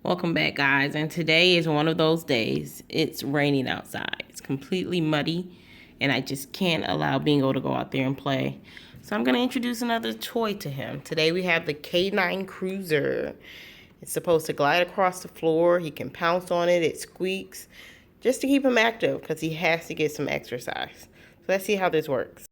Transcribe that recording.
Welcome back, guys, and today is one of those days. It's raining outside. It's completely muddy, and I just can't allow Bingo to go out there and play. So I'm going to introduce another toy to him. Today we have the K9 Cruiser. It's supposed to glide across the floor. He can pounce on it. It squeaks, just to keep him active because he has to get some exercise. So let's see how this works.